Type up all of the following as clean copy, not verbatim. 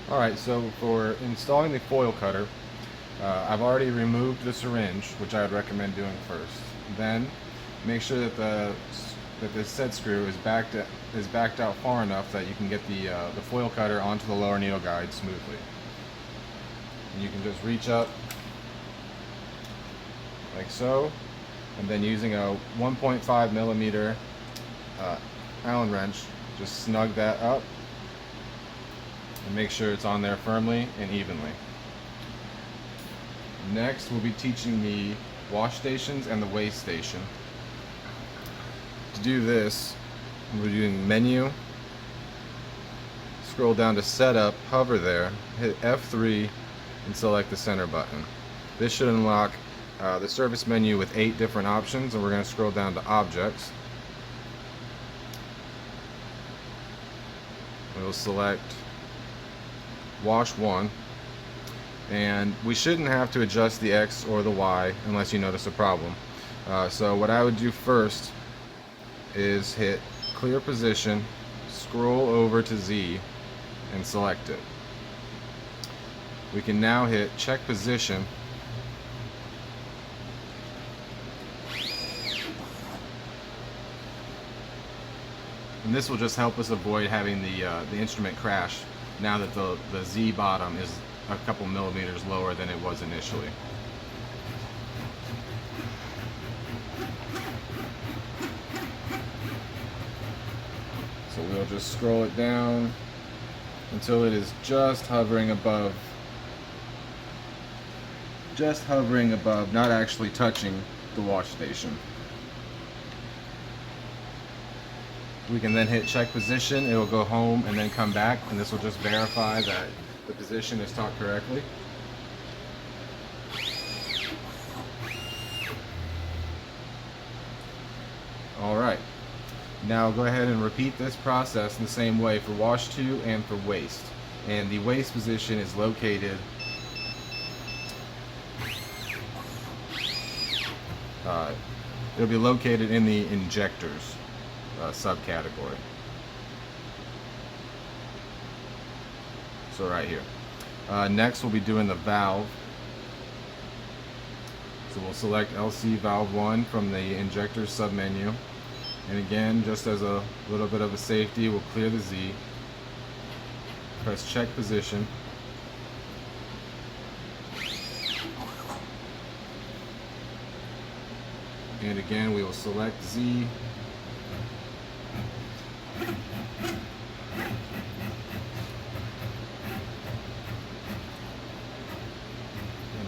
Alright, so for installing the foil cutter, I've already removed the syringe, which I would recommend doing first. Then, make sure that the set screw is backed out far enough that you can get the foil cutter onto the lower needle guide smoothly. And you can just reach up like so, and then using a 1.5 millimeter Allen wrench, just snug that up and make sure it's on there firmly and evenly. Next, we'll be teaching the wash stations and the waste station. To do this, we're doing menu, scroll down to setup, hover there, hit F3 and select the center button. This should unlock the service menu with 8 different options, and we're going to scroll down to objects. We'll select wash 1, and we shouldn't have to adjust the X or the Y unless you notice a problem. So what I would do first is hit clear position, scroll over to Z and select it. We can now hit check position and this will just help us avoid having the instrument crash now that the Z bottom is a couple millimeters lower than it was initially. So we'll just scroll it down until it is just hovering above, not actually touching the wash station. We can then hit check position, it will go home and then come back, and this will just verify that the position is taught correctly. Alright, now go ahead and repeat this process in the same way for wash 2 and for waste. And the waste position is located it'll be located in the injectors subcategory. So right here. Next we'll be doing the valve. So we'll select LC valve 1 from the injectors submenu. And again, just as a little bit of a safety, we'll clear the Z. Press check position. And again, we will select Z.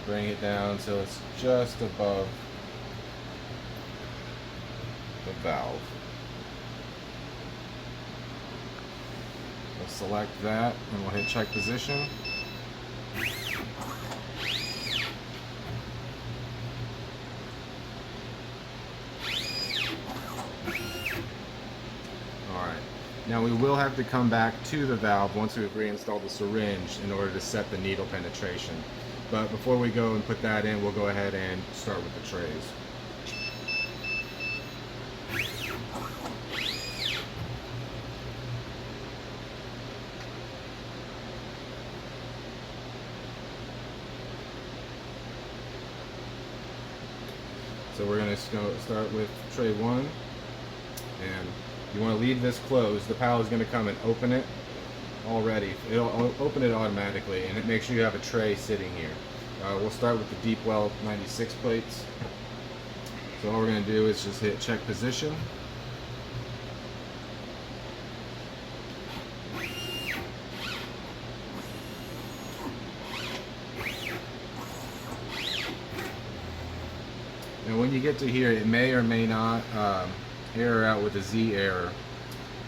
Bring it down so it's just above the valve. We'll select that and we'll hit check position. Alright, now we will have to come back to the valve once we've reinstalled the syringe in order to set the needle penetration. But before we go and put that in, we'll go ahead and start with the trays. So we're going to start with tray 1, and you want to leave this closed. The pal is going to come and open it already. It'll open it automatically, and it makes sure you have a tray sitting here. We'll start with the deep well 96 plates. So all we're going to do is just hit check position. And when you get to here, it may or may not error out with a Z error.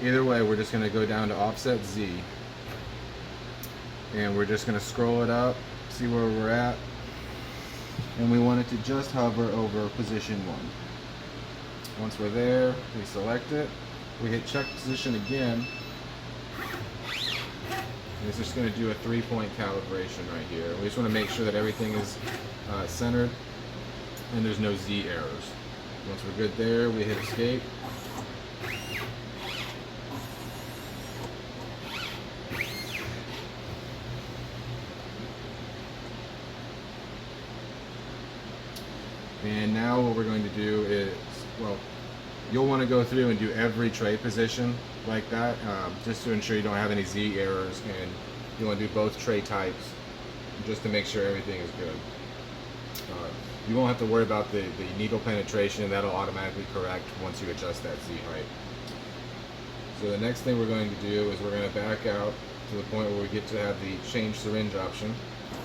Either way, we're just going to go down to offset Z, and we're just going to scroll it up, see where we're at, and we want it to just hover over position 1. Once we're there, we select it, we hit check position again, and it's just going to do a 3-point calibration right here. We just want to make sure that everything is centered and there's no Z errors. Once we're good there, we hit escape. And now what we're going to do is, well, you'll want to go through and do every tray position like that, just to ensure you don't have any Z errors, and you want to do both tray types just to make sure everything is good. You won't have to worry about the needle penetration. That'll automatically correct once you adjust that Z height. So the next thing we're going to do is we're going to back out to the point where we get to have the change syringe option.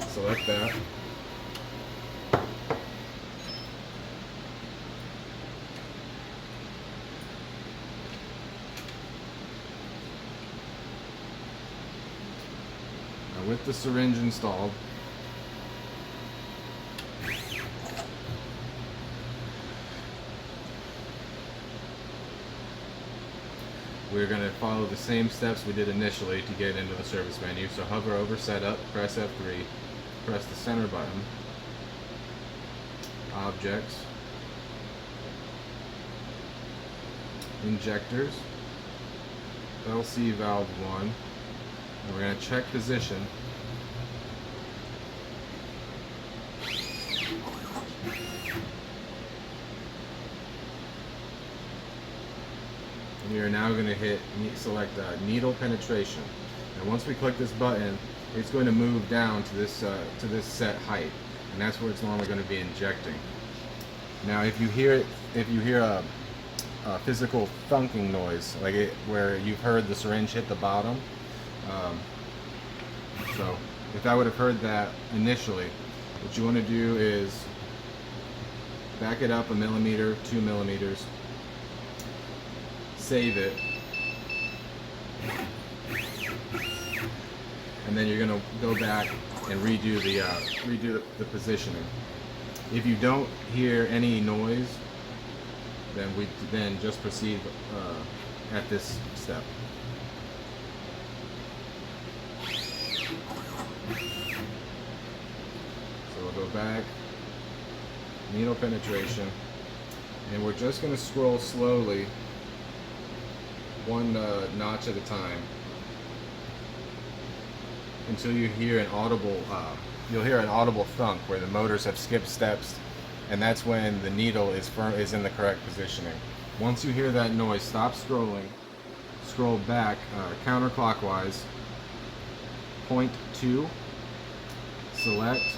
Select that. Now with the syringe installed, we're going to follow the same steps we did initially to get into the service menu. So hover over Setup, press F3, press the center button, Objects, Injectors, LC Valve 1, and we're going to check position. We are now going to select needle penetration, and once we click this button, it's going to move down to this set height, and that's where it's normally going to be injecting. Now, if you hear a physical thunking noise, like where you've heard the syringe hit the bottom, so if I would have heard that initially, what you want to do is back it up 1 millimeter, 2 millimeters. Save it, and then you're going to go back and redo the positioning. If you don't hear any noise, then just proceed at this step. So we'll go back, needle penetration, and we're just going to scroll slowly, one notch at a time, until you hear an audible you'll hear an audible thunk where the motors have skipped steps, and that's when the needle is in the correct positioning. Once you hear that noise, stop scrolling, scroll back counterclockwise, point 2, select,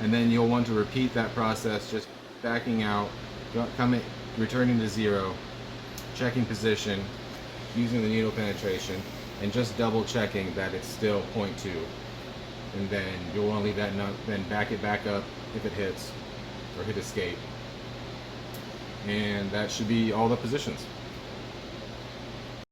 and then you'll want to repeat that process, just backing out, returning to 0, checking position, using the needle penetration, and just double checking that it's still 0.2. And then you'll want to leave that, then back it back up if it hits, or hit escape. And that should be all the positions.